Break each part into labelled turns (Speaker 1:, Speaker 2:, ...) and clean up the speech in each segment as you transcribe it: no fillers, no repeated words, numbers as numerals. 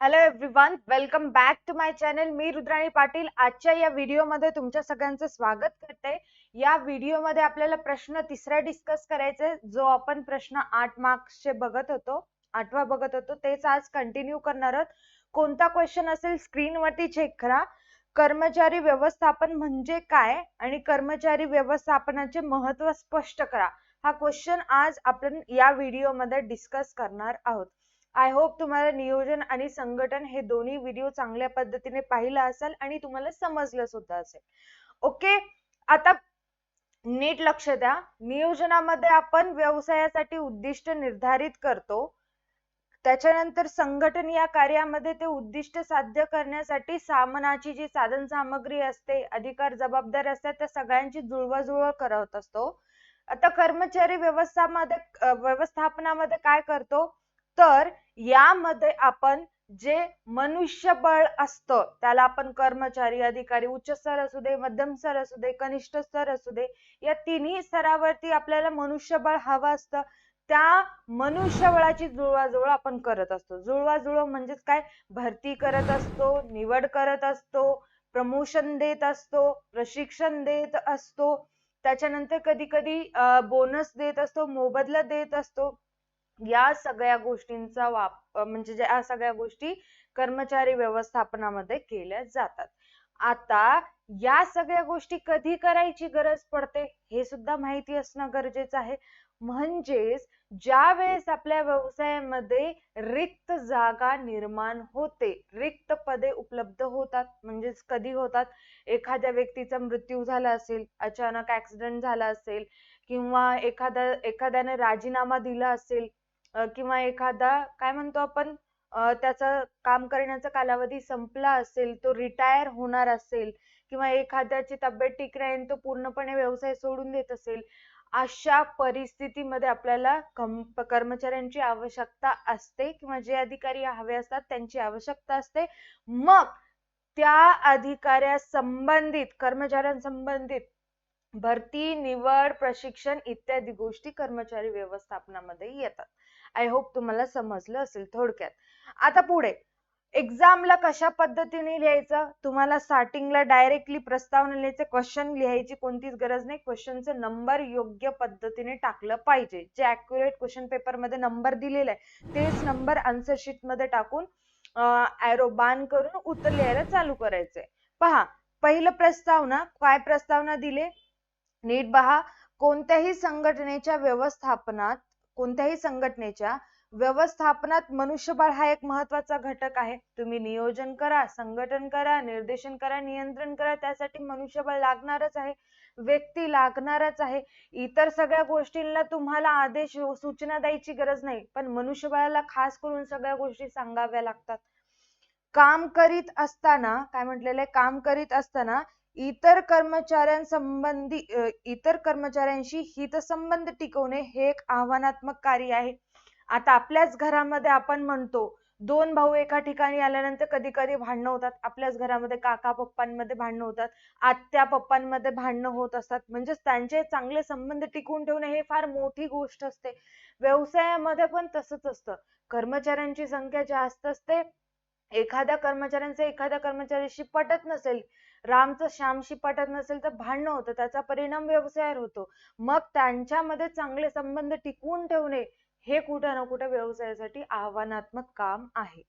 Speaker 1: Hello everyone, welcome back to my channel. मी रुद्राणी पाटील. आजच्या या व्हिडिओमध्ये तुमच्या सगळ्यांचं स्वागत करते. या व्हिडिओमध्ये आपल्याला प्रश्न तिसरा डिस्कस करायचा, जो आपण प्रश्न 8 मार्क्सचे बघत होतो, 8वा बघत होतो, तेच आज कंटिन्यू करणार आहोत. कोणता क्वेश्चन असेल स्क्रीनवरती चेक करा. कर्मचारी व्यवस्थापन म्हणजे काय आणि कर्मचारी व्यवस्थापनाचे महत्त्व स्पष्ट करा. हा क्वेश्चन आज आपण या व्हिडिओमध्ये डिस्कस करणार आहोत. आय होप तुम्हाला नियोजन आणि संघटन हे दोन्ही व्हिडिओ चांगल्या पद्धतीने पाहिला असेल आणि तुम्हाला समजलं सुद्धा असेल. ओके, आता नीट लक्ष द्या. नियोजनामध्ये आपण व्यवसायासाठी उद्दिष्ट निर्धारित करतो. त्याच्यानंतर संघटन या कार्यामध्ये ते उद्दिष्ट साध्य करण्यासाठी सामानाची जी साधन सामग्री असते, अधिकार जबाबदारी असतात, त्या सगळ्यांची जुळवाजुळव करत असतो. आता कर्मचारी व्यवस्थापनामध्ये काय करतो, तर यामध्ये आपण जे मनुष्यबळ असतं त्याला आपण कर्मचारी, अधिकारी, उच्च स्तर असू दे, मध्यम स्तर असू दे, कनिष्ठ स्तर असू दे, या तिन्ही स्तरावरती आपल्याला मनुष्यबळ हवं असतं. त्या मनुष्यबळाची जुळवाजुळव आपण करत असतो. जुळवाजुळव म्हणजेच काय, भरती करत असतो, निवड करत असतो, प्रमोशन देत असतो, प्रशिक्षण देत असतो, त्याच्यानंतर कधी कधी बोनस देत असतो, मोबदला देत असतो. या सगळ्या गोष्टींचा म्हणजे या सगळ्या गोष्टी कर्मचारी व्यवस्थापनामध्ये केल्या जातात. आता या सगळ्या गोष्टी कधी करायची गरज पडते हे सुद्धा माहिती असणं गरजेचं आहे. म्हणजेच ज्या वेळेस आपल्या व्यवसायामध्ये रिक्त जागा निर्माण होते, रिक्त पदे उपलब्ध होतात. म्हणजेच कधी होतात, एखाद्या व्यक्तीचा मृत्यू झाला असेल, अचानक ऍक्सिडेंट झाला असेल, किंवा एखाद्याने राजीनामा दिला असेल, किंवा एखादा काय म्हणतो आपण, त्याचा काम करण्याचा कालावधी संपला असेल, तो रिटायर होणार असेल, किंवा एखाद्याची तब्येत ठीक नाही आणि तो पूर्णपणे व्यवसाय सोडून देत असेल, अशा परिस्थितीमध्ये आपल्याला कर्मचाऱ्यांची आवश्यकता असते, किंवा जे अधिकारी हवे असतात त्यांची आवश्यकता असते. मग त्या अधिकाऱ्यासंबंधित, कर्मचाऱ्यांसंबंधित भरती, निवड, प्रशिक्षण इत्यादी गोष्टी कर्मचारी व्यवस्थापनामध्ये येतात. आय होप तुम्हाला समजलं असेल थोडक्यात. आता पुढे एक्झामला कशा पद्धतीने लिहायचं, तुम्हाला स्टार्टिंगला डायरेक्टली प्रस्तावना लिहायचं, क्वेश्चन लिहायची कोणतीच गरज नाही. क्वेश्चनचे नंबर योग्य पद्धतीने टाकलं पाहिजे. जे अॅक्युरेट क्वेश्चन पेपर मध्ये नंबर दिलेला आहे तेच नंबर आन्सर शीट मध्ये टाकून एरो बाण करून उत्तर लिहायला चालू करायचंय. पहा, पहिलं प्रस्तावना, काय प्रस्तावना दिले नीट पहा. कोणत्याही संघटनेच्या व्यवस्थापनात मनुष्यबळ हा एक महत्वाचा घटक आहे. तुम्ही नियोजन करा, संघटन करा, निर्देशन करा, नियंत्रण करा, त्यासाठी मनुष्यबळ लागणारच आहे, व्यक्ती लागणारच आहे. इतर सगळ्या गोष्टींना तुम्हाला आदेश सूचना द्यायची गरज नाही, पण मनुष्यबळाला खास करून सगळ्या गोष्टी सांगाव्या लागतात. काम करीत असताना काय म्हटलेलं आहे, काम करीत असताना इतर कर्मचाऱ्यांशी हितसंबंध टिकवणे हे एक आव्हानात्मक कार्य आहे. आता आपल्याच घरामध्ये आपण म्हणतो, दोन भाऊ एका ठिकाणी आल्यानंतर कधी कधी भांडणं होतात. आपल्याच घरामध्ये काका पप्पांमध्ये भांडणं होतात, आत्या पप्पांमध्ये भांडणं होत असतात. म्हणजे त्यांचे चांगले संबंध टिकवून ठेवणे हे फार मोठी गोष्ट असते. व्यवसायामध्ये पण तसंच असतं. कर्मचाऱ्यांची संख्या जास्त असते, एखाद्या कर्मचाऱ्याशी पटत नसेल, रामचं श्यामशी पटत नसेल, तर भांडणं होतं, त्याचा परिणाम व्यवसायावर होतो. मग त्यांच्यामध्ये चांगले संबंध टिकवून ठेवणे हे कुठं ना कुठं व्यवसायासाठी आव्हानात्मक काम आहे.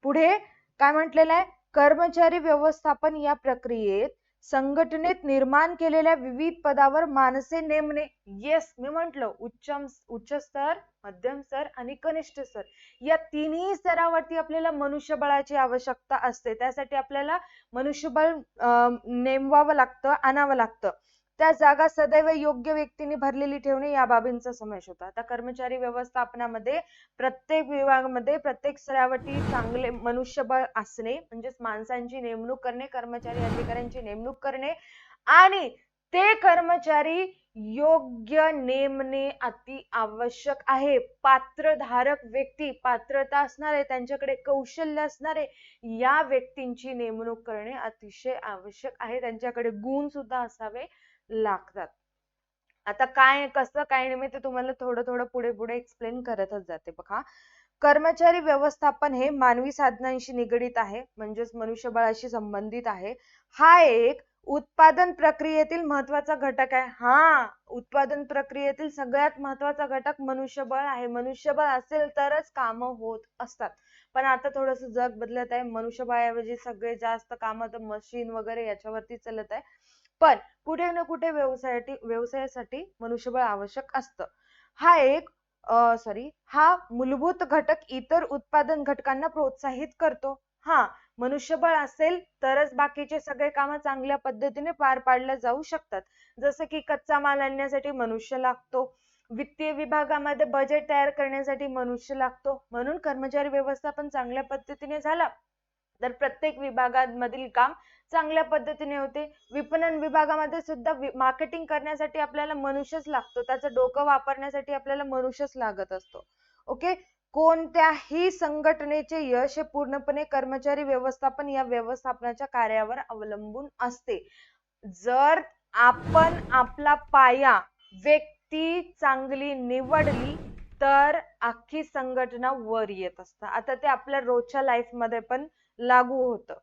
Speaker 1: पुढे काय म्हटलेलं आहे, कर्मचारी व्यवस्थापन या प्रक्रियेत संघटनेत निर्माण केलेल्या विविध पदावर माणसे नेमणे. येस, मी म्हंटल उच्च स्तर, मध्यम स्तर आणि कनिष्ठ स्तर, या तिन्ही स्तरावरती आपल्याला मनुष्यबळाची आवश्यकता असते. त्यासाठी आपल्याला मनुष्यबळ नेमवावं लागतं, आणावं लागतं. त्या जागा सदैव योग्य व्यक्तीने भरलेली ठेवणे या बाबींचा समावेश होता. आता कर्मचारी व्यवस्थापनामध्ये प्रत्येक विभागामध्ये, प्रत्येक स्तरावरती चांगले मनुष्यबळ असणे, म्हणजेच माणसांची नेमणूक करणे, कर्मचारी अधिकाऱ्यांची नेमणूक करणे, आणि ते कर्मचारी योग्य नेमणे अति आवश्यक आहे. पात्रधारक व्यक्ती, पात्रता असणारे, त्यांच्याकडे कौशल्य असणारे या व्यक्तींची नेमणूक करणे अतिशय आवश्यक आहे. त्यांच्याकडे गुण सुद्धा असावे लागतात. आता काय कसं काय नाही, मी ते तुम्हाला थोडं थोडं पुढे पुढे एक्सप्लेन करतच जाते. बघा, कर्मचारी व्यवस्थापन हे मानवी साधनांशी निगडित आहे, म्हणजेच मनुष्यबळाशी संबंधित आहे. हा एक उत्पादन प्रक्रियेतील महत्वाचा घटक आहे. उत्पादन प्रक्रियेतील सगळ्यात महत्वाचा घटक मनुष्यबळ आहे. मनुष्यबळ असेल तरच कामं होत असतात. पण आता थोडस जग बदलत आहे. मनुष्यबळाऐवजी सगळे जास्त कामं तर मशीन वगैरे याच्यावरती चालत आहे. पण कुठे ना कुठे व्यवसायासाठी मनुष्यबळ आवश्यक असतं. हा मूलभूत घटक इतर उत्पादन घटकांना प्रोत्साहित करतो. मनुष्यबळ असेल तरच बाकीचे सगळे कामं चांगल्या पद्धतीने पार पाडले जाऊ शकतात. जसं की कच्चा माल आणण्यासाठी मनुष्य लागतो, वित्तीय विभागामध्ये बजेट तयार करण्यासाठी मनुष्य लागतो. म्हणून कर्मचारी व्यवस्थापन चांगल्या पद्धतीने झाला तर प्रत्येक विभागांमधील काम चांगल्या पद्धतीने होते. विपणन विभागामध्ये सुद्धा मार्केटिंग करण्यासाठी आपल्याला मनुष्यच लागतो. त्याचं डोकं वापरण्यासाठी आपल्याला मनुष्यच लागत असतो. ओके. कोणत्याही संघटनेचे यश हे पूर्णपणे कर्मचारी व्यवस्थापन या व्यवस्थापनाच्या कार्यावर अवलंबून असते. जर आपण आपला पाया व्यक्ती चांगली निवडली तर अख्खी संघटना वर येत असतं. आता ते आपल्या रोजच्या लाईफ मध्ये पण लागू होतं.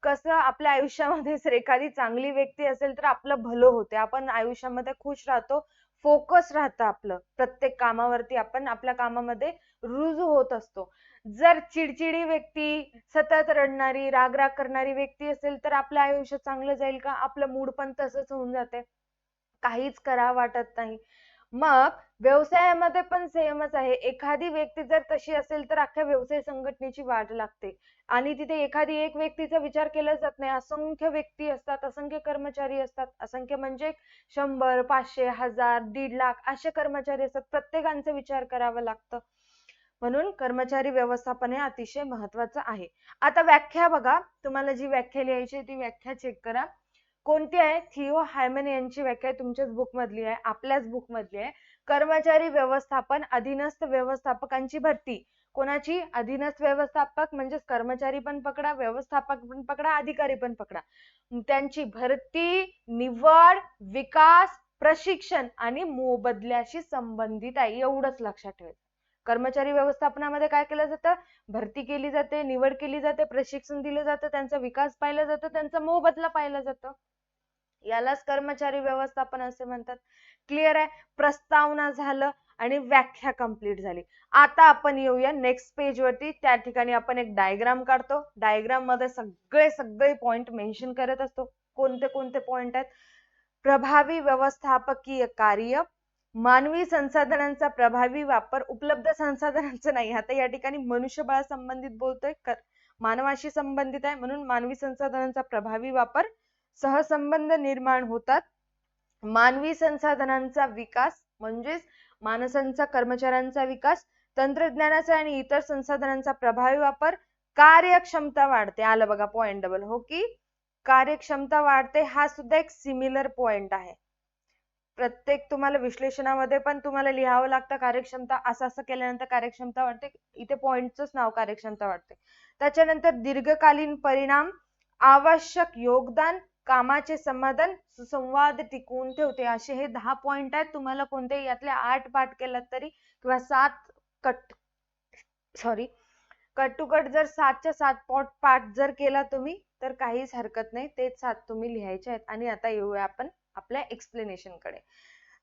Speaker 1: कसं आपल्या आयुष्यामध्ये जर एखादी चांगली व्यक्ती असेल तर आपलं भलं होते. आपण आयुष्यामध्ये खुश राहतो, फोकस राहतं आपलं प्रत्येक कामावरती, आपण आपल्या कामामध्ये रुजू होत असतो. जर चिडचिडी व्यक्ती, सतत रडणारी, रागराग करणारी व्यक्ती असेल तर आपलं आयुष्य चांगलं जाईल का? आपलं मूड पण तसंच होऊन जाते, काहीच करावं वाटत नाही. मग व्यवसायामध्ये पण सेमच आहे. एखादी व्यक्ती जर तशी असेल तर अख्ख्या व्यवसाय संघटनेची वाट लागते आणि तिथे एखादी एक व्यक्तीचा विचार केला जात नाही. असंख्य व्यक्ती असतात, असंख्य कर्मचारी असतात. असंख्य म्हणजे 100, 500, 1000, 1.5 लाख असे कर्मचारी असतात. प्रत्येकांचा विचार करावा लागतं. म्हणून कर्मचारी व्यवस्थापन हे अतिशय महत्वाचं आहे. आता व्याख्या बघा, तुम्हाला जी व्याख्या लिहायची ती व्याख्या चेक करा. कोणती आहे? थियो हायमन यांची व्याख्या तुमच्याच बुक मधली आहे, आपल्याच बुक मधली आहे. कर्मचारी व्यवस्थापन अधीनस्थ व्यवस्थापकांची भरती. कोणाची? अधीनस्थ व्यवस्थापक म्हणजेच कर्मचारी पण पकडा, व्यवस्थापक पण पकडा, अधिकारी पण पकडा. त्यांची भरती, निवड, विकास, प्रशिक्षण आणि मोबदल्याशी संबंधित आहे. एवढंच लक्षात ठेवायचं. कर्मचारी व्यवस्थापनामध्ये काय केलं जातं? भरती केली जाते, निवड केली जाते, प्रशिक्षण दिलं जातं, त्यांचा विकास पाहिला जातो, त्यांचा मोबदला पाहिला जातो. यालाच कर्मचारी व्यवस्थापन असे म्हणतात. क्लिअर आहे? प्रस्तावना झालं आणि व्याख्या कंप्लीट झाली. आता आपण येऊया नेक्स्ट पेज वरती. त्या ठिकाणी आपण एक डायग्राम काढतो. डायग्राम मध्ये सगळे पॉइंट मेन्शन करत असतो. कोणते कोणते पॉइंट आहेत? प्रभावी व्यवस्थापकीय कार्य, मानवी संसाधनांचा प्रभावी वापर, उपलब्ध संसाधनांचं नाही, आता या ठिकाणी मनुष्यबळ संबंधित बोलतोय, मानवाशी संबंधित आहे म्हणून मानवी संसाधनांचा प्रभावी वापर, सहसंबंध निर्माण होतात, मानवी संसाधनांचा विकास म्हणजेच माणसांचा, कर्मचाऱ्यांचा विकास, तंत्रज्ञानाचा आणि इतर संसाधनांचा प्रभावी वापर, कार्यक्षमता वाढते. आलं बघा पॉइंट डबल, हो की कार्यक्षमता वाढते. हा सुद्धा एक सिमिलर पॉइंट आहे. प्रत्येक तुम्हाला विश्लेषणामध्ये पण तुम्हाला लिहावं लागतं कार्यक्षमता, असं केल्यानंतर कार्यक्षमता वाढते. इथे पॉइंटच नाव कार्यक्षमता वाढते. त्याच्यानंतर दीर्घकालीन परिणाम, आवश्यक योगदान, कामाचे समाधान, सुसंवाद टिकवून ठेवते. असे हे 10 पॉइंट आहेत. तुम्हाला कोणते यातले 8 पाठ केलात तरी किंवा 7 कट टू कट जर 7च्या 7 पाठ जर केला तुम्ही तर काहीच हरकत नाही. तेच 7 तुम्ही लिहायचे आहेत. आणि आता येऊया आपण आपल्या एक्सप्लेनेशन कडे.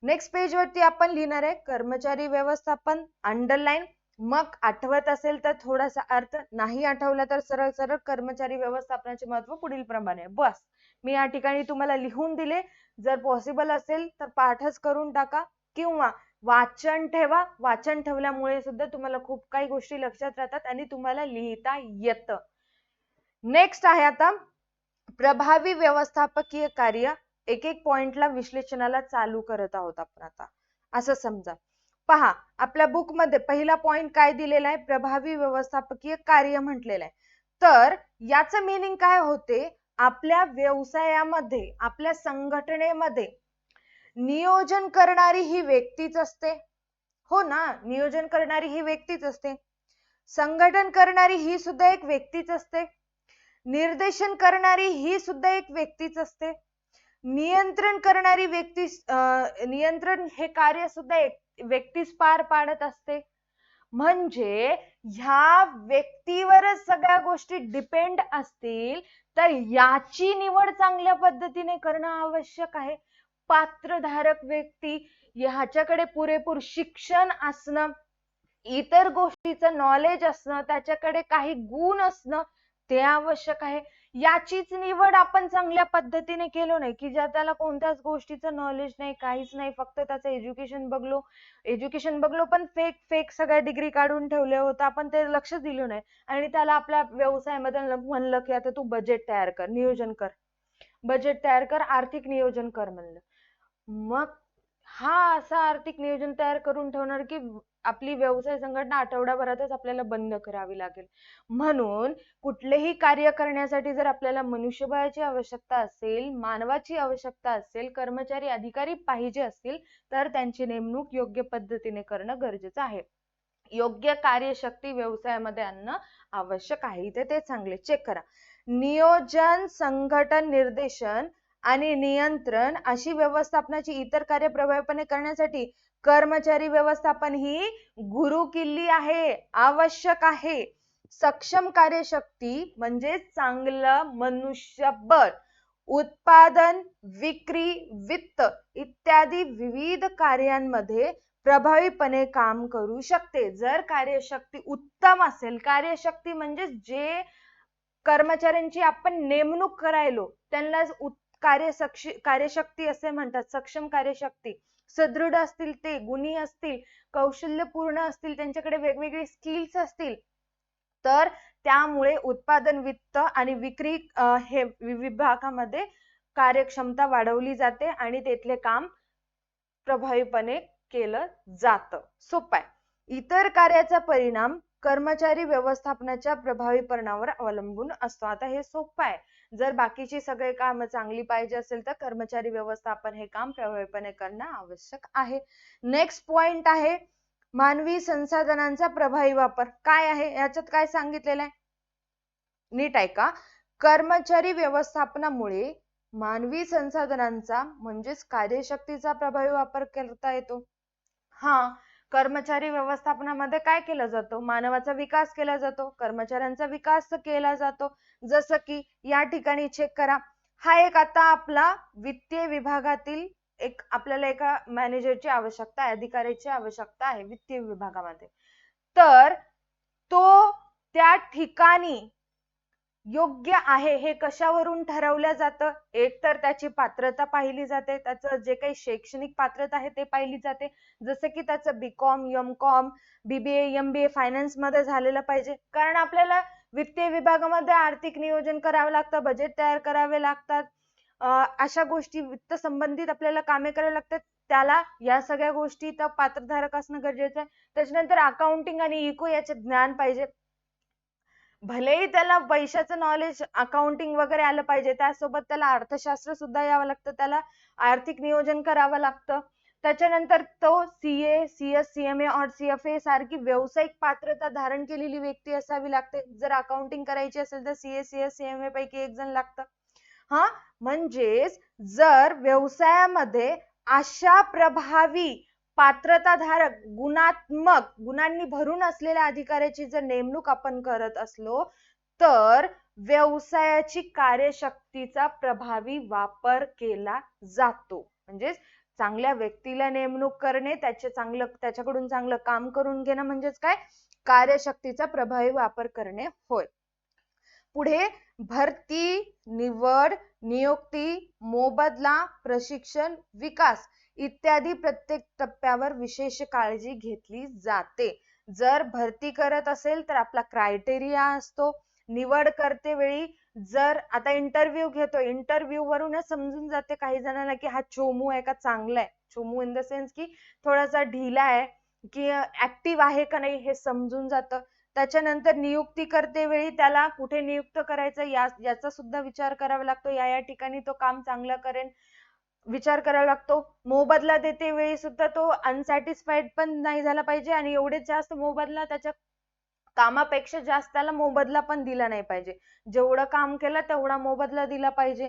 Speaker 1: नेक्स्ट पेज वरती आपण लिहिणार आहे कर्मचारी व्यवस्थापन, अंडरलाईन. मग आठवत असेल तर थोडासा अर्थ, नाही आठवला तर सरळ सरळ कर्मचारी व्यवस्थापनाचे महत्व पुढील प्रमाणे. बस मी या ठिकाणी तुम्हाला लिहून दिले. जर पॉसिबल असेल तर पाठच करून टाका किंवा वाचन ठेवा. वाचन ठेवल्यामुळे सुद्धा तुम्हाला खूप काही गोष्टी लक्षात राहतात आणि तुम्हाला लिहिता येतं. नेक्स्ट आहे आता प्रभावी व्यवस्थापकीय कार्य. एक एक पॉइंटला विश्लेषणाला चालू करत आहोत आपण आता. असं समजा, पहा आपल्या बुक मध्ये पहिला पॉइंट काय दिलेला आहे? प्रभावी व्यवस्थापकीय कार्य म्हटलेलं आहे. तर याचं मीनिंग काय होते? आपल्या व्यवसायामध्ये, आपल्या संघटनेमध्ये नियोजन करणारी ही व्यक्तीच असते. हो ना, नियोजन करणारी ही व्यक्तीच असते. संघटन करणारी ही सुद्धा एक व्यक्तीच असते. निर्देशन करणारी ही सुद्धा एक व्यक्तीच असते. नियंत्रण करणारी व्यक्ती, नियंत्रण हे कार्य सुद्धा एक व्यक्तीच पार पाडत असते. म्हणजे ह्या व्यक्तीवरच सगळ्या गोष्टी डिपेंड असतील तर याची निवड चांगल्या पद्धतीने करणं आवश्यक आहे. पात्रधारक व्यक्ती ह्याच्याकडे पुरेपूर शिक्षण असणं, इतर गोष्टीचं नॉलेज असणं, त्याच्याकडे काही गुण असणं ते आवश्यक आहे. याचीच निवड आपण चांगल्या पद्धतीने केलो नाही की ज्या त्याला कोणत्याच गोष्टीचं नॉलेज नाही, काहीच नाही, फक्त त्याचं एज्युकेशन बघलो पण फेक सगळ्या डिग्री काढून ठेवल्या होत्या, आपण ते लक्ष दिलं नाही आणि त्याला आपल्या व्यवसायामध्ये म्हणलं की आता तू बजेट तयार कर, नियोजन कर, बजेट तयार कर, आर्थिक नियोजन कर म्हणलं. मग हा असा आर्थिक नियोजन तयार करून ठेवणार की आपली व्यवसाय संघटना आठवड्याभरातच आपल्याला बंद करावी लागेल. म्हणून कुठलेही कार्य करण्यासाठी जर आपल्याला मनुष्यबळाची आवश्यकता असेल, मानवाची आवश्यकता असेल, कर्मचारी अधिकारी पाहिजे असतील तर त्यांची नेमणूक योग्य पद्धतीने करणं गरजेचं आहे. योग्य कार्यशक्ती व्यवसायामध्ये आणणं आवश्यक आहे. इथे ते चांगले चेक करा. नियोजन, संघटन, निर्देशन आणि नियंत्रण अशी व्यवस्थापनाची इतर कार्य प्रभावीपणे करण्यासाठी कर्मचारी व्यवस्थापन ही गुरुकिल्ली आहे, आवश्यक आहे. सक्षम कार्यशक्ती म्हणजे चांगलं मनुष्यबळ उत्पादन, विक्री, वित्त इत्यादी विविध कार्यांमध्ये प्रभावीपणे काम करू शकते. जर कार्यशक्ती उत्तम असेल, कार्यशक्ती म्हणजे जे कर्मचाऱ्यांची आपण नेमणूक करायलो त्यांना कार्यशक्ती असे म्हणतात. सक्षम कार्यशक्ती, सदृढ असतील, ते गुणी असतील, कौशल्यपूर्ण असतील, त्यांच्याकडे वेगवेगळे स्किल्स असतील तर त्यामुळे उत्पादन, वित्त आणि विक्री हे विभागामध्ये कार्यक्षमता वाढवली जाते आणि तेथले काम प्रभावीपणे केलं जातं. सोपं आहे. इतर कार्याचा परिणाम कर्मचारी व्यवस्थापनाच्या प्रभावीपणावर अवलंबून असतो. आता हे सोपं आहे. जर बाकीची सगळे काम चांगली पाहिजे असेल तर कर्मचारी व्यवस्थापन हे काम प्रभावीपणे करणं आवश्यक आहे. नेक्स्ट पॉइंट आहे मानवी संसाधनांचा प्रभावी वापर. काय आहे याच्यात, काय सांगितलेलं आहे नीट ऐका. कर्मचारी व्यवस्थापनामुळे मानवी संसाधनांचा म्हणजेच कार्यशक्तीचा प्रभावी वापर करता येतो. कर्मचारी व्यवस्थापनामध्ये काय केलं जातं? मानवाचा विकास केला जातो, कर्मचाऱ्यांचा विकास केला जातो. जसं की या ठिकाणी चेक करा. हा एक आता आपला वित्तीय विभागातील आपल्याला एका मॅनेजरची आवश्यकता आहे, अधिकाऱ्याची आवश्यकता आहे वित्तीय विभागामध्ये. तर तो त्या ठिकाणी योग्य आहे हे कशावरून ठरवलं जातं? एक तर त्याची पात्रता पाहिली जाते, त्याचं जे काही शैक्षणिक पात्रता आहे ते पाहिली जाते. जसं की त्याचं BCom, MCom, BBA, MBA finance मध्ये झालेलं पाहिजे. कारण आपल्याला वित्तीय विभागामध्ये आर्थिक नियोजन करावं लागतं, बजेट तयार करावे लागतात, अशा गोष्टी वित्त संबंधित आपल्याला कामे करावी लागतात. त्याला या सगळ्या गोष्टी तर पात्रधारक असणं गरजेचं आहे. त्याच्यानंतर अकाउंटिंग आणि इको याचे ज्ञान पाहिजे. भलेही त्याला पैशाचं नॉलेज, अकाउंटिंग वगैरे आलं पाहिजे, त्यासोबत त्याला अर्थशास्त्र सुद्धा यावं लागतं, त्याला आर्थिक नियोजन करावं लागतं. त्याच्यानंतर तो CA, CS, CMA और CFA सारखी व्यावसायिक पात्रता धारण केलेली व्यक्ती असावी लागते. जर अकाउंटिंग करायची असेल तर CA, CS, CMA पैकी एक जण लागतं. म्हणजेच जर व्यवसायामध्ये अशा प्रभावी पात्रताधारक गुणांनी भरून असलेल्या अधिकाऱ्याची जर नेमणूक आपण करत असलो तर व्यवसायाची कार्यशक्तीचा प्रभावी वापर केला जातो. म्हणजेच चांगल्या व्यक्तीला नेमणूक करणे, त्याच्याकडून चांगलं काम करून घेणं म्हणजेच काय? कार्यशक्तीचा प्रभावी वापर करणे होय. पुढे भरती, निवड, नियुक्ती, मोबदला, प्रशिक्षण, विकास इत्यादी प्रत्येक टप्प्यावर विशेष काळजी घेतली जाते. जर भरती करत असेल तर आपला क्रायटेरिया असतो. निवड करते वेळी जर आता इंटरव्ह्यू घेतो, इंटरव्ह्यू वरूनच समजून जाते काही जणांना की हा चोमू आहे का चांगला आहे. चोमू इन द सेन्स की थोडासा ढिला आहे की ऍक्टिव्ह आहे का नाही हे समजून जातं. त्याच्यानंतर नियुक्ती करते वेळी त्याला कुठे नियुक्त करायचं याचा सुद्धा विचार करावा लागतो. या ठिकाणी तो काम चांगलं करेल विचार करावा लागतो. मोबदला देते वेळी सुद्धा तो अनसॅटिस्फाईड पण नाही झाला पाहिजे आणि एवढेच जास्त मोबदला त्याच्या कामापेक्षा जास्त त्याला मोबदला पण दिला नाही पाहिजे. जेवढं काम केलं तेवढा मोबदला दिला पाहिजे.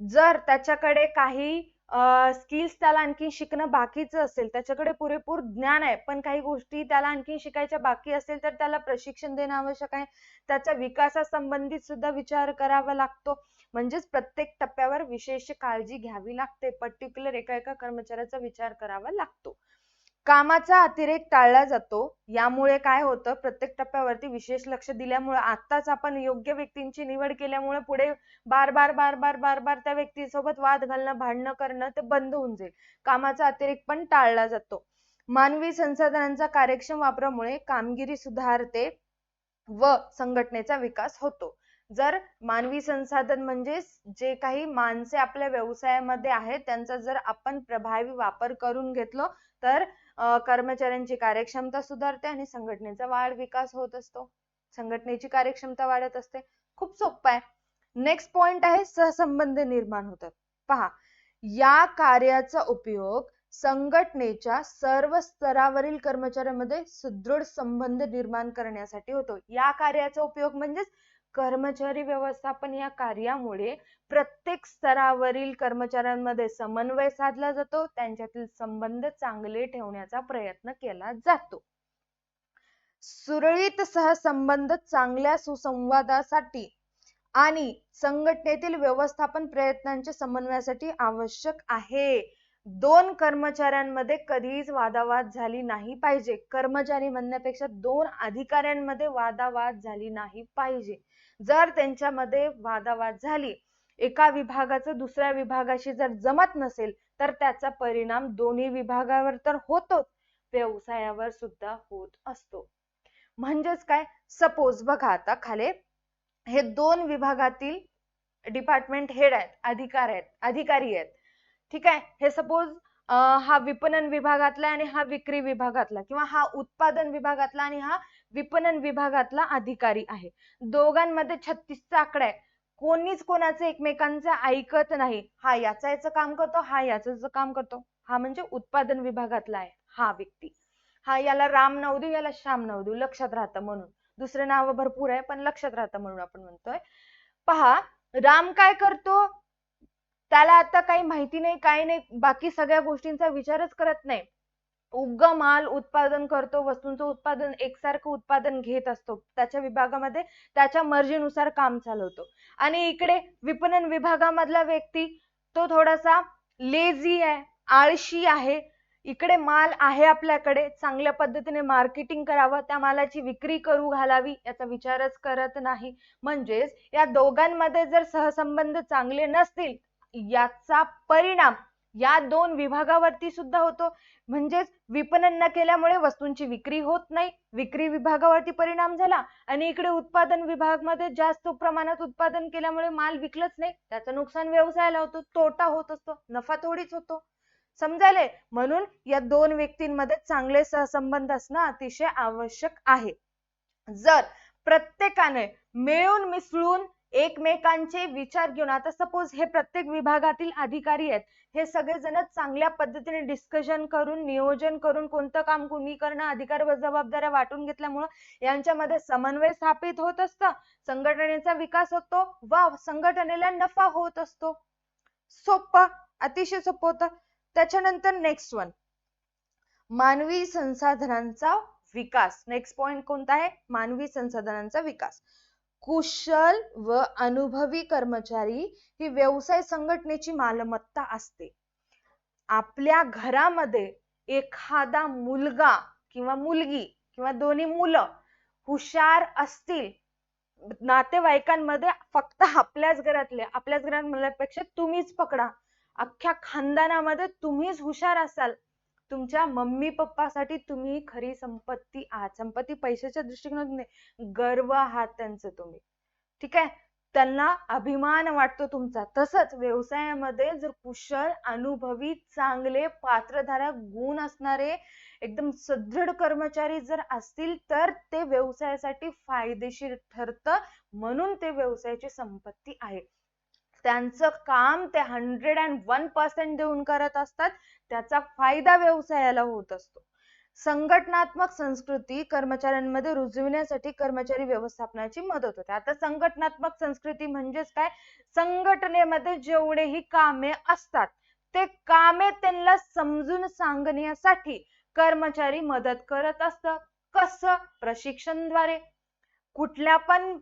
Speaker 1: जर त्याच्याकडे काही स्किल्स त्याला आणखी शिकणं बाकीचं असेल, त्याच्याकडे पुरेपूर ज्ञान आहे पण काही गोष्टी त्याला आणखी शिकायच्या बाकी असेल तर त्याला प्रशिक्षण देणं आवश्यक आहे. त्याच्या विकासासंबंधित सुद्धा विचार करावा लागतो. म्हणजेच प्रत्येक टप्प्यावर विशेष काळजी घ्यावी लागते. पर्टिक्युलर एका एका कर्मचाऱ्याचा विचार करावा लागतो. कामाचा अतिरेक टाळला जातो. यामुळे काय होतं, प्रत्येक टप्प्यावरती विशेष लक्ष दिल्यामुळे आत्ताच आपण योग्य व्यक्तींची निवड केल्यामुळे पुढे बार बार बार बार बार बार त्या व्यक्तीसोबत वाद घालणं, भांडणं करणं ते बंद होऊन जाईल. कामाचा अतिरेक पण टाळला जातो. मानवी संसाधनांचा कार्यक्षम वापरामुळे कामगिरी सुधारते व संघटनेचा विकास होतो. जर मानवी संसाधन म्हणजे जे काही माणसे आपल्या व्यवसायामध्ये आहेत त्यांचा जर आपण प्रभावी वापर करून घेतलो तर कर्मचाऱ्यांची कार्यक्षमता सुधारते आणि संघटनेचा वाढ विकास होत असतो. संघटनेची कार्यक्षमता वाढत असते. खूप सोपं आहे. नेक्स्ट पॉइंट आहे सहसंबंध निर्माण होतात. पहा, या कार्याचा उपयोग संघटनेच्या सर्व स्तरावरील कर्मचाऱ्यांमध्ये सुदृढ संबंध निर्माण करण्यासाठी होतो. या कार्याचा उपयोग म्हणजेच कर्मचारी व्यवस्थापन या कार्यामुळे प्रत्येक स्तरावरील कर्मचाऱ्यांमध्ये समन्वय साधला जातो. त्यांच्यातील संबंध चांगले ठेवण्याचा प्रयत्न केला जातो. सुरळीत सहसंबंध चांगल्या सुसंवादासाठी आणि संघटनेतील व्यवस्थापन प्रयत्नांच्या समन्वयासाठी आवश्यक आहे. दोन कर्मचाऱ्यांमध्ये कधीच वादावाद झाली नाही पाहिजे. कर्मचारी म्हणण्यापेक्षा दोन अधिकाऱ्यांमध्ये वादावाद झाली नाही पाहिजे. जर त्यांच्यामध्ये वादावाद झाली, एका विभागाचं दुसऱ्या विभागाशी जर जमत नसेल तर त्याचा परिणाम दोन्ही विभागावर तर होतोच, व्यवसायावर सुद्धा होत असतो. म्हणजेच काय, सपोज बघा आता खाली हे दोन विभागातील डिपार्टमेंट हेड आहेत, अधिकारी आहेत. ठीक आहे, हे सपोज हा विपणन विभागातला आणि हा विक्री विभागातला, किंवा हा उत्पादन विभागातला आणि हा विपणन विभागातला अधिकारी आहे. दोघांमध्ये 36चा आकडा आहे. कोणीच कोणाचं एकमेकांचं ऐकत नाही. हा याचं काम करतो, हा याचं काम करतो. हा म्हणजे उत्पादन विभागातला आहे हा व्यक्ती. हा याला राम नाव देऊ, याला श्याम नाव देऊ, लक्षात राहतं म्हणून. दुसरे नाव भरपूर आहे पण लक्षात राहतं म्हणून आपण म्हणतोय. पहा, राम काय करतो, त्याला आता काही माहिती नाही, काही नाही, बाकी सगळ्या गोष्टींचा विचारच करत नाही. उग्ग माल उत्पादन करतो, वस्तूंचं उत्पादन एकसारखं उत्पादन घेत असतो. त्याच्या विभागामध्ये त्याच्या मर्जीनुसार काम चालवतो. आणि इकडे विपणन विभागामधला व्यक्ती तो थोडासा लेझी आहे, आळशी आहे. इकडे माल आहे आपल्याकडे, चांगल्या पद्धतीने मार्केटिंग करावं, त्या मालाची विक्री करू घालावी याचा विचारच करत नाही. म्हणजेच या दोघांमध्ये जर सहसंबंध चांगले नसतील याचा परिणाम या दोन विभागावरती सुद्धा होतो. म्हणजेच विपणन न केल्यामुळे वस्तूंची विक्री होत नाही, विक्री विभागावरती परिणाम झाला. आणि इकडे उत्पादन विभागामध्ये जास्त प्रमाणात उत्पादन केल्यामुळे माल विकलंच नाही, त्याचं नुकसान व्यवसायाला होतो, तोटा होत असतो, नफा थोडीच होतो. समजायले? म्हणून या दोन व्यक्तींमध्ये चांगले सहसंबंध असणं अतिशय आवश्यक आहे. जर प्रत्येकाने मिळून मिसळून एकमेकांचे विचार घेऊन, आता सपोज हे प्रत्येक विभागातील अधिकारी आहेत, हे सगळेजण चांगल्या पद्धतीने डिस्कशन करून, नियोजन करून कोणतं काम कोणी करणं, अधिकार व जबाबदाऱ्या वाटून घेतल्यामुळे यांच्यामध्ये समन्वय स्थापित होत असतं, संघटनेचा विकास होतो व संघटनेला नफा होत असतो. सोपं, अतिशय सोपं होतं. त्याच्यानंतर नेक्स्ट वन, मानवी संसाधनांचा विकास. नेक्स्ट पॉइंट कोणता आहे? मानवी संसाधनांचा विकास. कुशल व अनुभवी कर्मचारी ही व्यवसाय संघटनेची मालमत्ता असते. आपल्या घरामध्ये एखादा मुलगा किंवा मुलगी किंवा दोन्ही मुलं हुशार असतील, नातेवाईकांमध्ये फक्त आपल्याच घरात मुलांपेक्षा तुम्हीच पकडा, अख्ख्या खानदानामध्ये तुम्हीच हुशार असाल, तुमच्या मम्मी पप्पासाठी तुम्ही खरी संपत्ती आहात. संपत्ती पैशाच्या दृष्टिकोनातून नाही, गर्व आहात त्यांचं तुम्ही. ठीक आहे, त्यांना अभिमान वाटतो तुमचा. तसंच व्यवसायामध्ये जर कुशल, अनुभवी, चांगले, पात्रधारक गुण असणारे एकदम सदृढ कर्मचारी जर असतील तर ते व्यवसायासाठी फायदेशीर ठरतं. म्हणून ते व्यवसायाची संपत्ती आहे. त्यांचं काम ते 101% देऊन करत असतात, त्याचा फायदा व्यवसायाला होत असतो. संघटनात्मक संस्कृती कर्मचाऱ्यांमध्ये रुजविण्यासाठी कर्मचारी व्यवस्थापनाची मदत होते. आता संघटनात्मक संस्कृती म्हणजेच काय? संघटनेमध्ये जेवढेही कामे असतात ते कामे त्यांना समजून सांगण्यासाठी कर्मचारी मदत करत असतात. कसं? प्रशिक्षणाद्वारे. कुठल्या पण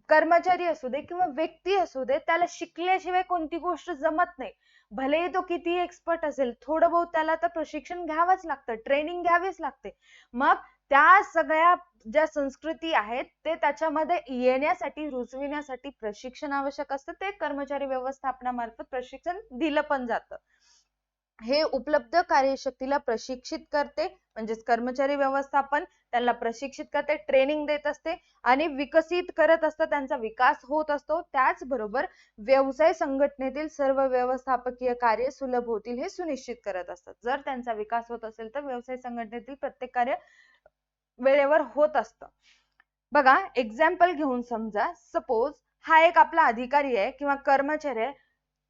Speaker 1: कर्मचारी असू दे किंवा व्यक्ती असू दे, त्याला शिकल्याशिवाय कोणती गोष्ट जमत नाही. भलेही तो किती एक्सपर्ट असेल, थोडं बहुत त्याला तर प्रशिक्षण घ्यावंच लागतं, ट्रेनिंग घ्यावीच लागते. मग त्या सगळ्या ज्या संस्कृती आहेत ते त्याच्यामध्ये येण्यासाठी, रुजविण्यासाठी प्रशिक्षण आवश्यक असतं. ते कर्मचारी व्यवस्थापनामार्फत प्रशिक्षण दिलं पण जातं. हे उपलब्ध कार्यशक्तीला प्रशिक्षित करते, म्हणजेच कर्मचारी व्यवस्थापन त्यांना प्रशिक्षित करते, ट्रेनिंग देत असते आणि विकसित करत असतं, त्यांचा विकास होत असतो. त्याचबरोबर व्यवसाय संघटनेतील सर्व व्यवस्थापकीय कार्य सुलभ होतील हे सुनिश्चित करत असतात. जर त्यांचा विकास होत असेल तर व्यवसाय संघटनेतील प्रत्येक कार्य वेळेवर होत असतं. बघा, एक्झाम्पल घेऊन समजा, सपोज हा एक आपला अधिकारी आहे किंवा कर्मचारी आहे,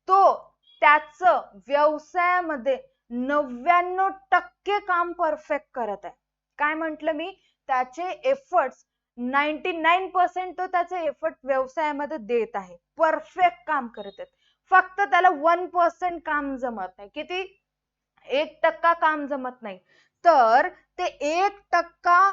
Speaker 1: तो त्याचं व्यवसायामध्ये 99% काम परफेक्ट करत आहे. काय म्हंटल मी? त्याचे एफर्ट्स 99% तो त्याचे एफर्ट व्यवसायामध्ये देत आहे, परफेक्ट काम करत आहेत. फक्त त्याला 1% काम जमत नाही. किती? 1% काम जमत नाही. तर ते 1%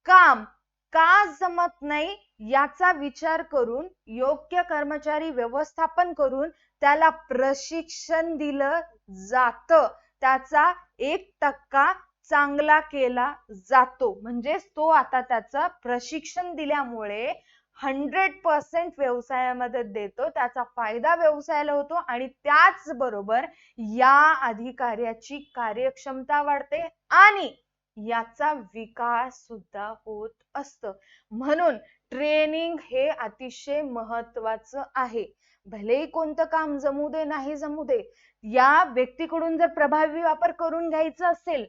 Speaker 1: काम का जमत नाही याचा विचार करून, योग्य कर्मचारी व्यवस्थापन करून त्याला प्रशिक्षण दिलं जातं. त्याचा 1% चांगला केला जातो. म्हणजेच तो आता त्याचं प्रशिक्षण दिल्यामुळे 100% व्यवसायामध्ये देतो, त्याचा फायदा व्यवसायाला होतो आणि त्याचबरोबर या अधिकाऱ्याची कार्यक्षमता वाढते आणि याचा विकास सुद्धा होत असतं. म्हणून ट्रेनिंग हे अतिशय महत्वाचं आहे. भलेही कोणतं काम जमू दे नाही जमू दे, या व्यक्तीकडून जर प्रभावी वापर करून घ्यायचं असेल,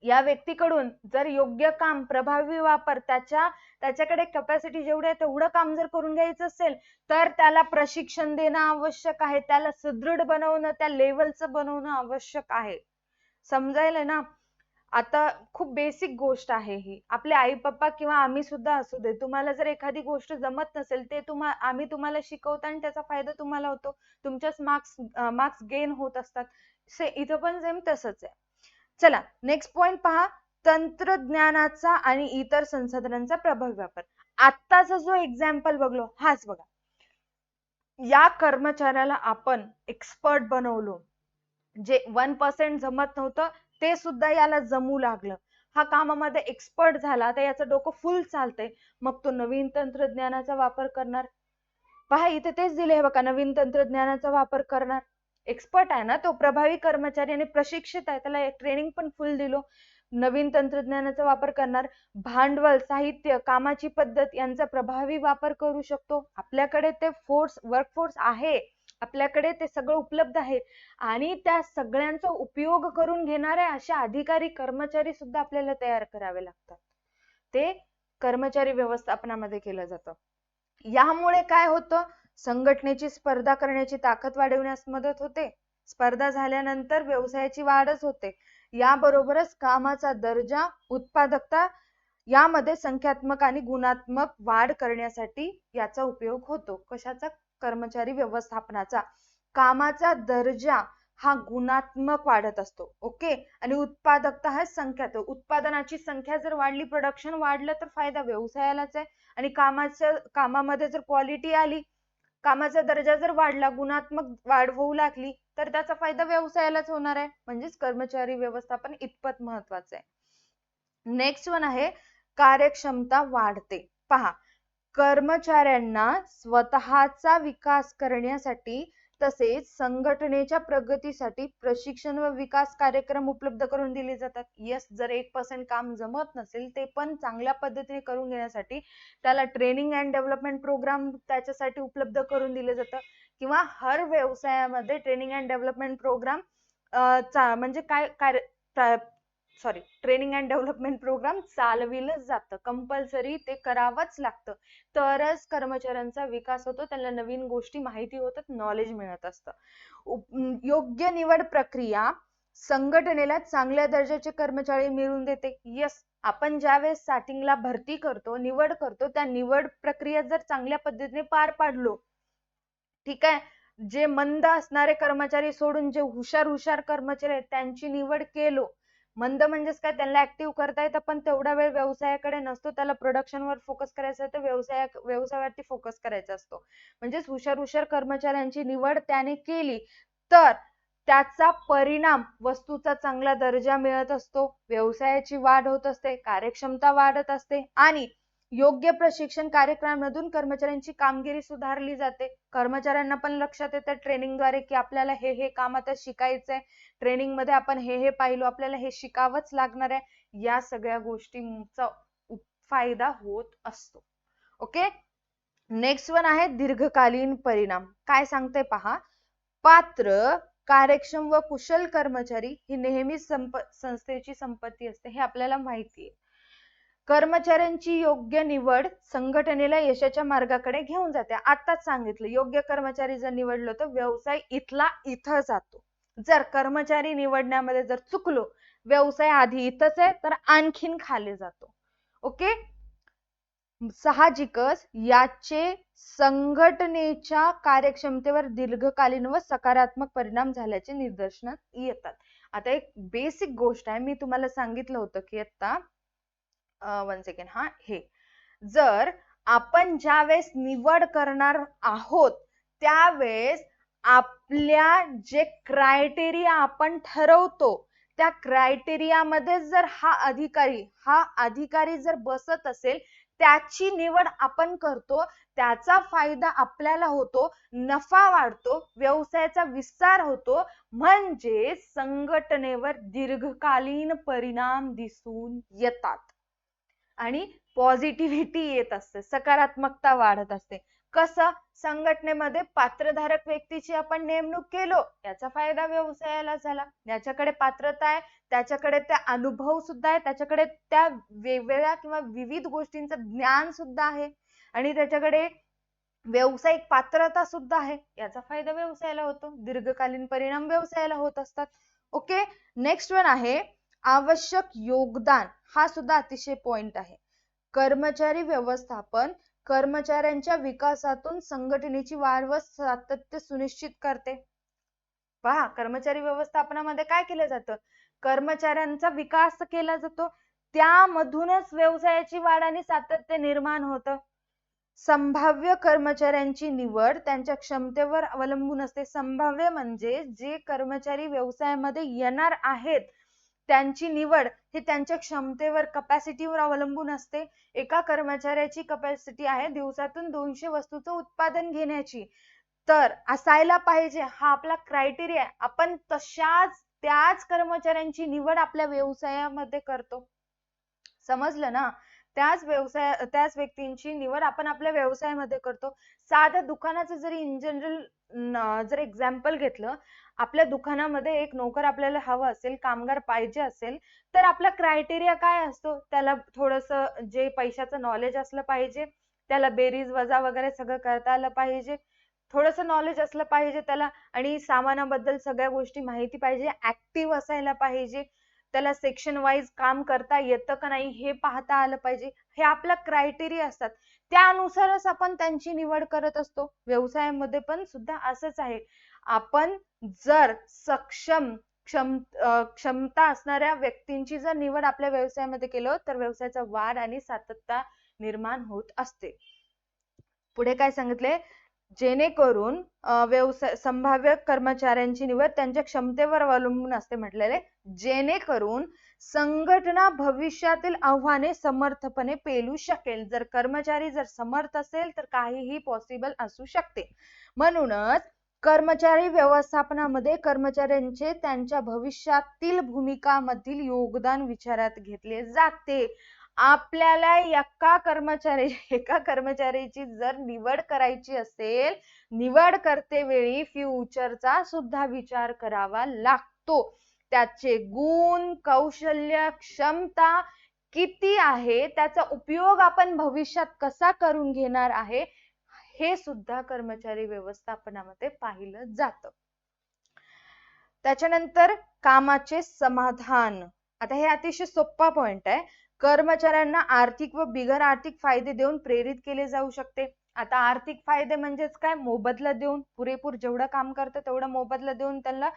Speaker 1: या व्यक्तीकडून जर योग्य काम, प्रभावी वापर, त्याच्याकडे कॅपॅसिटी जेवढी आहे तेवढं काम जर करून घ्यायचं असेल तर त्याला प्रशिक्षण देणं आवश्यक आहे, त्याला सुदृढ बनवणं, त्या लेवलचं बनवणं आवश्यक आहे. समजायला ना? आता खूप बेसिक गोष्ट आहे ही. आपले आई पप्पा किंवा आम्ही सुद्धा असू दे, तुम्हाला जर एखादी गोष्ट जमत नसेल, ते आम्ही तुम्हाला शिकवतो आणि त्याचा फायदा तुम्हाला होतो, तुमच्याच मार्क्स गेन होत असतात. इथं पण सेम तसंच आहे. चला, नेक्स्ट पॉइंट पहा, तंत्रज्ञानाचा आणि इतर संसाधनांचा प्रभावी वापर. आत्ताचा जो एक्झाम्पल बघलो हाच बघा. या कर्मचाऱ्याला आपण एक्सपर्ट बनवलो, जे 1% जमत नव्हतं ते सुद्धा याला जमू लागलं, हा कामामध्ये एक्सपर्ट झाला, आता याचं डोकं फुल चालतंय. मग तो नवीन तंत्रज्ञानाचा वापर करणार. पहा, इथे तेच दिले बघा, नवीन तंत्रज्ञानाचा वापर करणार. एक्सपर्ट आहे ना तो, प्रभावी कर्मचारी आणि प्रशिक्षित आहे, त्याला ट्रेनिंग पण फुल दिलो. नवीन तंत्रज्ञानाचा वापर करणार. भांडवल, साहित्य, कामाची पद्धत यांचा प्रभावी वापर करू शकतो. आपल्याकडे ते वर्कफोर्स आहे, आपल्याकडे ते सगळं उपलब्ध आहे आणि त्या सगळ्यांचा उपयोग करून घेणारे असे अधिकारी, कर्मचारी सुद्धा आपल्याला तयार करावे लागतात. ते कर्मचारी व्यवस्थापनामध्ये केलं जातं. यामुळे काय होतं? संघटनेची स्पर्धा करण्याची ताकद वाढवण्यास मदत होते. स्पर्धा झाल्यानंतर व्यवसायाची वाढच होते. याबरोबरच कामाचा दर्जा, उत्पादकता यामध्ये संख्यात्मक आणि गुणात्मक वाढ करण्यासाठी याचा उपयोग होतो. कशाचा? कर्मचारी व्यवस्थापनाचा. कामाचा दर्जा हा गुणात्मक वाढत असतो. ओके. आणि उत्पादकता हा संख्यात्मक. उत्पादनाची संख्या जर वाढली, प्रोडक्शन वाढलं तर फायदा व्यवसायालाच आहे. आणि कामामध्ये जर क्वालिटी आली, कामाचा दर्जा जर वाढला, गुणात्मक वाढ होऊ लागली तर त्याचा फायदा व्यवसायालाच होणार आहे. म्हणजेच कर्मचारी व्यवस्थापन इतपत महत्वाचं आहे. नेक्स्ट वन आहे, कार्यक्षमता वाढते. पहा, कर्मचाऱ्यांना स्वतःचा विकास करण्यासाठी तसेच संघटनेच्या प्रगतीसाठी प्रशिक्षण व विकास कार्यक्रम उपलब्ध करून दिले जातात. यस, जर 1% काम जमत नसेल ते पण चांगल्या पद्धतीने करून घेण्यासाठी त्याला ट्रेनिंग अँड डेव्हलपमेंट प्रोग्राम त्याच्यासाठी उपलब्ध करून दिले जातं. किंवा हर व्यवसायामध्ये ट्रेनिंग अँड डेव्हलपमेंट प्रोग्राम म्हणजे ट्रेनिंग अँड डेव्हलपमेंट प्रोग्राम चालविलं जातं. कंपल्सरी ते करावंच लागतं. तरच कर्मचाऱ्यांचा विकास होतो, त्यांना नवीन गोष्टी माहिती होतात, नॉलेज मिळत असतं. योग्य निवड प्रक्रिया संघटनेला चांगल्या दर्जाचे कर्मचारी मिळवून देते. यस, आपण ज्यावेळेस स्टार्टिंगला भरती करतो, निवड करतो, त्या निवड प्रक्रिया जर चांगल्या पद्धतीने पार पाडलो, ठीक आहे, जे मंद असणारे कर्मचारी सोडून जे हुशार कर्मचारी आहेत त्यांची निवड केलो. मंद म्हणजेच काय, त्यांना ऍक्टिव्ह करता येतं पण तेवढा वेळ व्यवसायाकडे नसतो, त्याला प्रोडक्शनवर फोकस करायचा आहे, तर व्यवसायावरती फोकस करायचा असतो. म्हणजेच हुशार कर्मचाऱ्यांची निवड त्याने केली तर त्याचा परिणाम वस्तूचा चांगला दर्जा मिळत असतो, व्यवसायाची वाढ होत असते, कार्यक्षमता वाढत असते आणि योग्य प्रशिक्षण कार्यक्रमामधून कर्मचाऱ्यांची कामगिरी सुधारली जाते. कर्मचाऱ्यांना पण लक्षात येतं ट्रेनिंगद्वारे की आपल्याला हे काम आता शिकायचंय, ट्रेनिंग मध्ये आपण हे पाहिलो, आपल्याला हे शिकावंच लागणार आहे, या सगळ्या गोष्टींचा फायदा होत असतो. ओके, नेक्स्ट वन आहे दीर्घकालीन परिणाम. काय सांगते पहा, पात्र, कार्यक्षम व कुशल कर्मचारी ही नेहमीच संस्थेची संपत्ती असते, हे आपल्याला माहिती आहे. कर्मचाऱ्यांची योग्य निवड संघटनेला यशाच्या मार्गाकडे घेऊन जाते. आताच सांगितलं, योग्य कर्मचारी जर निवडलो तर व्यवसाय इथला इथं जातो. जर कर्मचारी निवडण्यामध्ये जर चुकलो, व्यवसाय आधी इथंच आहे तर आणखीन खाली जातो. ओके, साहजिकच याचे संघटनेच्या कार्यक्षमतेवर दीर्घकालीन व सकारात्मक परिणाम झाल्याचे निदर्शनास येतात. आता एक बेसिक गोष्ट आहे, मी तुम्हाला सांगितलं होतं की आता वन सेकंड, हा हे जर आपण ज्यावेळेस निवड करणार आहोत त्यावेळेस आपल्या जे क्रायटेरिया आपण ठरवतो त्या क्रायटेरियामध्ये जर हा अधिकारी जर बसत असेल, त्याची निवड आपण करतो, त्याचा फायदा आपल्याला होतो, नफा वाढतो, व्यवसायाचा विस्तार होतो, म्हणजे संघटनेवर दीर्घकालीन परिणाम दिसून येतात आणि पॉझिटिव्हिटी येत असते, सकारात्मकता वाढत असते. कसं, संघटनेमध्ये पात्रधारक व्यक्तीची आपण नेमणूक केलो, याचा फायदा व्यवसायाला झाला, याच्याकडे पात्रता आहे, त्याच्याकडे त्या अनुभव सुद्धा आहे, त्याच्याकडे त्या वेगवेगळ्या किंवा विविध गोष्टींचं ज्ञान सुद्धा आहे आणि त्याच्याकडे व्यावसायिक पात्रता सुद्धा आहे, याचा फायदा व्यवसायाला होतो, दीर्घकालीन परिणाम व्यवसायाला होत असतात. ओके, नेक्स्ट वन आहे आवश्यक योगदान. हा सुद्धा अतिशय पॉइंट आहे. कर्मचारी व्यवस्थापन कर्मचाऱ्यांच्या विकासातून संघटनेची वाढ व सातत्य सुनिश्चित करते. पहा, कर्मचारी व्यवस्थापनामध्ये काय केलं जातं, कर्मचाऱ्यांचा विकास केला जातो, त्यामधूनच व्यवसायाची वाढ आणि सातत्य निर्माण होतं. संभाव्य कर्मचाऱ्यांची निवड त्यांच्या क्षमतेवर अवलंबून असते. संभाव्य म्हणजे जे कर्मचारी व्यवसायामध्ये येणार आहेत त्यांची निवड हे त्यांच्या क्षमतेवर, कपॅसिटीवर अवलंबून असते. एका कर्मचाऱ्याची कपॅसिटी आहे दिवसातून 200 वस्तूचं उत्पादन घेण्याची, तर असायला पाहिजे, हा आपला क्रायटेरिया आहे. आपण त्याच कर्मचाऱ्यांची निवड आपल्या व्यवसायामध्ये करतो. समजलं ना, त्याच व्यक्तींची निवड आपण आपल्या व्यवसायामध्ये करतो. साध्या दुकानाचं जरी इन जनरल जर एक्झाम्पल घेतलं, आपल्या दुकानामध्ये एक नोकर आपल्याला हवा असेल, कामगार पाहिजे असेल, तर आपला क्रायटेरिया काय असतो, त्याला थोडंसं जे पैशाचं नॉलेज असलं पाहिजे, त्याला बेरीज वजा वगैरे सगळं करता आलं पाहिजे, थोडंसं नॉलेज असलं पाहिजे त्याला, आणि सामानाबद्दल सगळ्या गोष्टी माहिती पाहिजे, ऍक्टिव्ह असायला पाहिजे, त्याला सेक्शन वाईज काम करता येतं का नाही हे पाहता आलं पाहिजे. हे आपला क्रायटेरिया असतात, त्यानुसारच आपण त्यांची निवड करत असतो. व्यवसायामध्ये पण सुद्धा असंच आहे. आपण जर क्षमता असणाऱ्या व्यक्तींची जर निवड आपल्या व्यवसायामध्ये केलं तर व्यवसायाचा वाढ आणि सातत्य निर्माण होत असते. पुढे काय सांगितले, जेणेकरून संभाव्य कर्मचाऱ्यांची निवड त्यांच्या क्षमतेवर अवलंबून असते म्हटलेले, जेणेकरून संघटना भविष्यातील आव्हाने समर्थपणे पेलू शकेल. जर कर्मचारी जर समर्थ असेल तर काहीही पॉसिबल असू शकते. म्हणूनच कर्मचारी व्यवस्थापनामध्ये कर्मचाऱ्यांचे त्यांच्या भविष्यातील भूमिकामधील योगदान विचारात घेतले जाते. आपल्याला एका कर्मचाऱ्याची जर निवड करायची असेल, निवड करते वेळी फ्युचरचा सुद्धा विचार करावा लागतो. त्याचे गुण, कौशल्य, क्षमता किती आहे, त्याचा उपयोग आपण भविष्यात कसा करून घेणार आहे, हे सुद्धा कर्मचारी व्यवस्थापनामध्ये पाहिलं जातं. त्याच्यानंतर कामाचे समाधान. आता हे अतिशय सोपा पॉइंट आहे. कर्मचाऱ्यांना आर्थिक व बिगर आर्थिक फायदे देऊन प्रेरित केले जाऊ शकते. आता आर्थिक फायदे म्हणजेच काय, मोबदला देऊन पुरेपूर जेवढं काम करतं तेवढं मोबदला देऊन त्यांना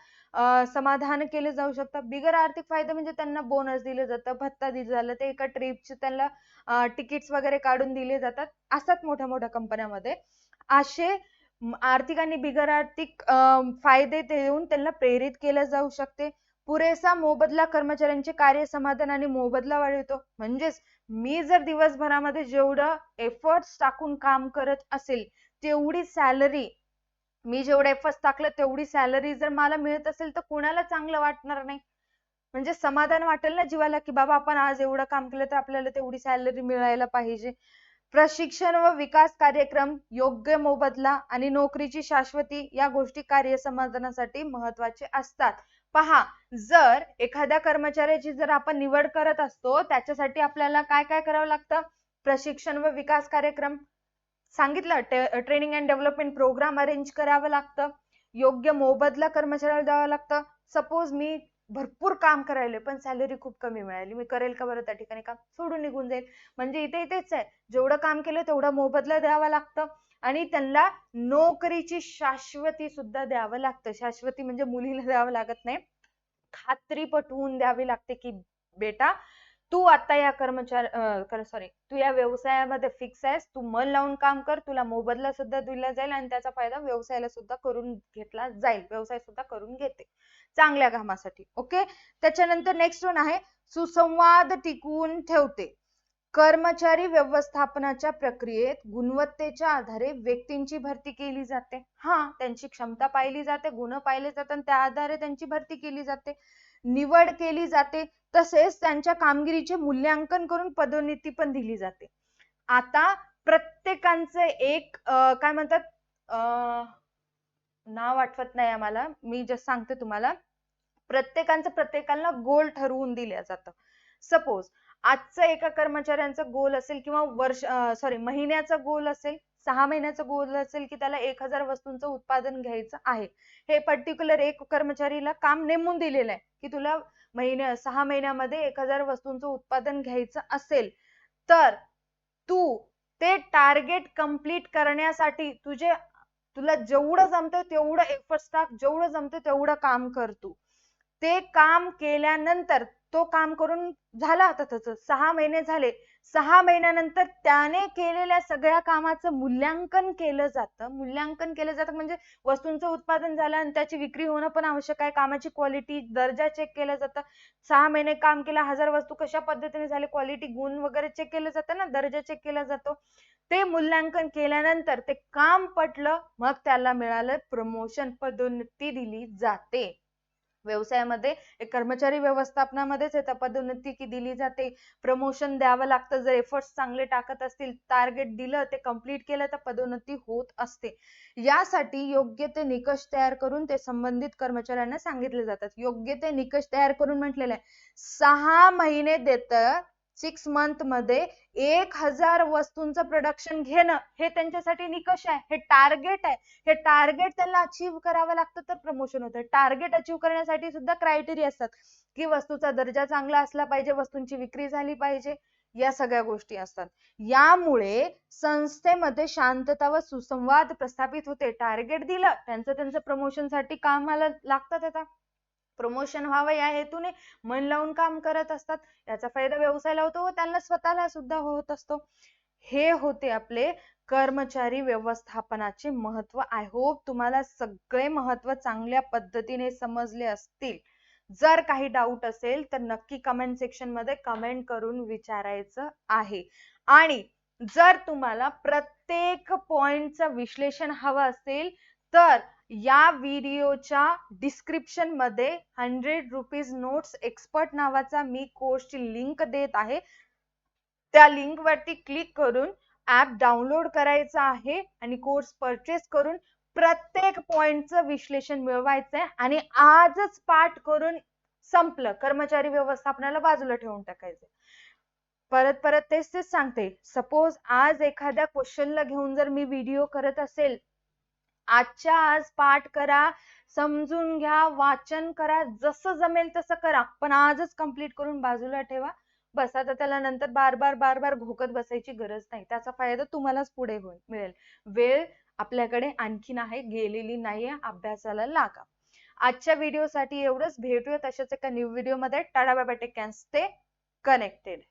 Speaker 1: समाधान केले जाऊ शकतं. बिगर आर्थिक फायदे म्हणजे त्यांना बोनस दिलं जातं, भत्ता दिलं झालं, ते एका ट्रिपचे त्यांना तिकीट्स वगैरे काढून दिले जातात. असतात मोठ्या मोठ्या कंपन्यामध्ये असे आर्थिक आणि बिगर आर्थिक फायदे देऊन त्यांना प्रेरित केलं जाऊ शकते. पुरेसा मोबदला कर्मचाऱ्यांचे कार्य समाधान आणि मोबदला वाढवतो. म्हणजेच मी जर दिवसभरामध्ये जेवढं एफर्ट्स टाकून काम करत असेल तेवढी सॅलरी, मी जेवढं एफर्ट्स टाकलं तेवढी सॅलरी जर मला मिळत असेल तर कोणाला चांगलं वाटणार नाही? म्हणजे समाधान वाटेल ना जीवाला, की बाबा आपण आज एवढं काम केलं तर आपल्याला तेवढी सॅलरी मिळायला पाहिजे. प्रशिक्षण व विकास कार्यक्रम, योग्य मोबदला आणि नोकरीची शाश्वती या गोष्टी कार्य समाधानासाठी महत्त्वाचे असतात. पहा, जर एखाद्या कर्मचाऱ्याची जर आपण निवड करत असतो त्याच्यासाठी आपल्याला काय काय करावं लागतं? प्रशिक्षण व विकास कार्यक्रम सांगितलं, training and development programme arrange करावं लागतं, योग्य मोबदला कर्मचाऱ्याला द्यावा लागतं. सपोज मी भरपूर काम करायले पण सॅलरी खूप कमी मिळाली, मी करेल का बरं त्या ठिकाणी काम? सोडून निघून जाईल. म्हणजे इथे तेच आहे, जेवढं काम केलं तेवढा मोबदला द्यावा लागतं आणि त्यांना नोकरीची शाश्वती सुद्धा द्यावं लागतं. शाश्वती म्हणजे मुलीला द्यावं लागत नाही, खात्री पटवून द्यावी लागते की बेटा तू आता या तू या व्यवसायामध्ये फिक्स आहेस, तू मन लावून काम कर, तुला मोबदला सुद्धा दिला जाईल आणि त्याचा फायदा व्यवसायाला सुद्धा करून घेतला जाईल, व्यवसाय सुद्धा करून घेते चांगल्या कामासाठी. ओके, त्याच्यानंतर नेक्स्ट वन आहे सुसंवाद टिकवून ठेवते. कर्मचारी व्यवस्थापनाच्या प्रक्रियेत गुणवत्तेच्या आधारे व्यक्तींची भरती केली जाते. त्यांची क्षमता पाहिली जाते, गुण पाहिले जातात आणि त्या आधारे त्यांची भरती केली जाते, निवड केली जाते. तसेच त्यांच्या कामगिरीचे मूल्यांकन करून पदोन्नती पण दिली जाते. आता प्रत्येकांचं एक काय म्हणतात, नाव आठवत नाही आम्हाला, मी जस्ट सांगते तुम्हाला. प्रत्येकांचं प्रत्येकाला गोल ठरवून दिलं जातं. सपोज आजचं एका कर्मचाऱ्यांचा गोल असेल किंवा महिन्याचा गोल असेल, 6 महिन्याचा गोल असेल की त्याला 1000 वस्तूंचं उत्पादन घ्यायचं आहे. हे पर्टिक्युलर एक कर्मचारीला काम नेमून दिलेलं आहे की तुला 6 महिन्यामध्ये 1000 वस्तूंचं उत्पादन घ्यायचं असेल तर तू ते टार्गेट कंप्लीट करण्यासाठी तुला जेवढं जमतं तेवढं एफर्ट्स टाक, जेवढं जमतं तेवढं काम कर. तू ते काम केल्यानंतर तो काम करून झाला, आता त्याचं 6 महिने झाले, 6 महिन्यानंतर त्याने केलेल्या सगळ्या कामाचं मूल्यांकन केलं जातं. मूल्यांकन केलं जातं म्हणजे वस्तूंचं उत्पादन झालं आणि त्याची विक्री होणं पण आवश्यक आहे. कामाची क्वालिटी, दर्जा चेक केलं जातं. 6 महिने काम केलं, 1000 वस्तू कशा पद्धतीने झाले, क्वालिटी, गुण वगैरे चेक केलं जातं ना, दर्जा चेक केला जातो. ते मूल्यांकन केल्यानंतर ते काम पटलं, मग त्याला मिळालं प्रमोशन, पदोन्नती दिली जाते. व्यवसायामध्ये एक कर्मचारी व्यवस्थापनामध्येच येतं, पदोन्नती की दिली जाते, प्रमोशन द्यावं लागतं. जर एफर्ट्स चांगले टाकत असतील, टार्गेट दिलं, ते कंप्लीट केलं तर पदोन्नती होत असते. यासाठी योग्य ते निकष तयार करून ते संबंधित कर्मचाऱ्यांना सांगितले जातात. योग्य ते निकष तयार करून म्हटलेलं आहे, 6 महिने देतं, 6 मंथ मध्ये 1000 वस्तूंचं प्रोडक्शन घेणं हे त्यांच्यासाठी निकष आहे, हे टार्गेट आहे. हे टार्गेट त्यांना अचीव करावं लागतं तर प्रमोशन होतं. टार्गेट अचीव करण्यासाठी सुद्धा क्रायटेरिया असतात की वस्तूचा दर्जा चांगला असला पाहिजे, वस्तूंची विक्री झाली पाहिजे, या सगळ्या गोष्टी असतात. यामुळे संस्थेमध्ये शांतता व सुसंवाद प्रस्थापित होते. टार्गेट दिलं, त्यांचं प्रमोशनसाठी कामाला लागतात. आता प्रमोशन व्हावं या हेतूने मन लावून काम करत असतात. याचा फायदा व्यवसायाला होतो व त्यांना स्वतःला सुद्धा होत असतो. हे होते आपले कर्मचारी व्यवस्थापनाचे महत्व. आय होप तुम्हाला सगळे महत्व चांगल्या पद्धतीने समजले असतील. जर काही डाऊट असेल तर नक्की कमेंट सेक्शन मध्ये कमेंट करून विचारायचं आहे. आणि जर तुम्हाला प्रत्येक पॉइंटचं विश्लेषण हवं असेल तर या व्हिडिओच्या डिस्क्रिप्शन मध्ये 100 रुपीज नोट्स एक्सपर्ट नावाचा मी कोर्सची लिंक देत आहे. त्या लिंक वरती क्लिक करून ऍप डाउनलोड करायचं आहे आणि कोर्स परचेस करून प्रत्येक पॉइंटचं विश्लेषण मिळवायचंय आणि आजच पाठ करून संपलं, कर्मचारी व्यवस्थापनाला बाजूला ठेवून टाकायचं. परत तेच सांगते, सपोज आज एखाद्या क्वेश्चनला घेऊन जर मी व्हिडिओ करत असेल, आजच्या आज पाठ करा, समजून घ्या, वाचन करा, जसं जमेल तसं करा, पण आजच कंप्लीट करून बाजूला ठेवा. बस आता त्याला नंतर बार बार घोकत बसायची गरज नाही. त्याचा फायदा तुम्हालाच पुढे मिळेल. वेळ आपल्याकडे आणखीन आहे, गेलेली नाहीये. अभ्यासाला लागा. आजच्या व्हिडिओसाठी एवढंच. भेटूया तशाच एका न्यू व्हिडिओ मध्ये. Tata bye bye. Take care. Stay connected.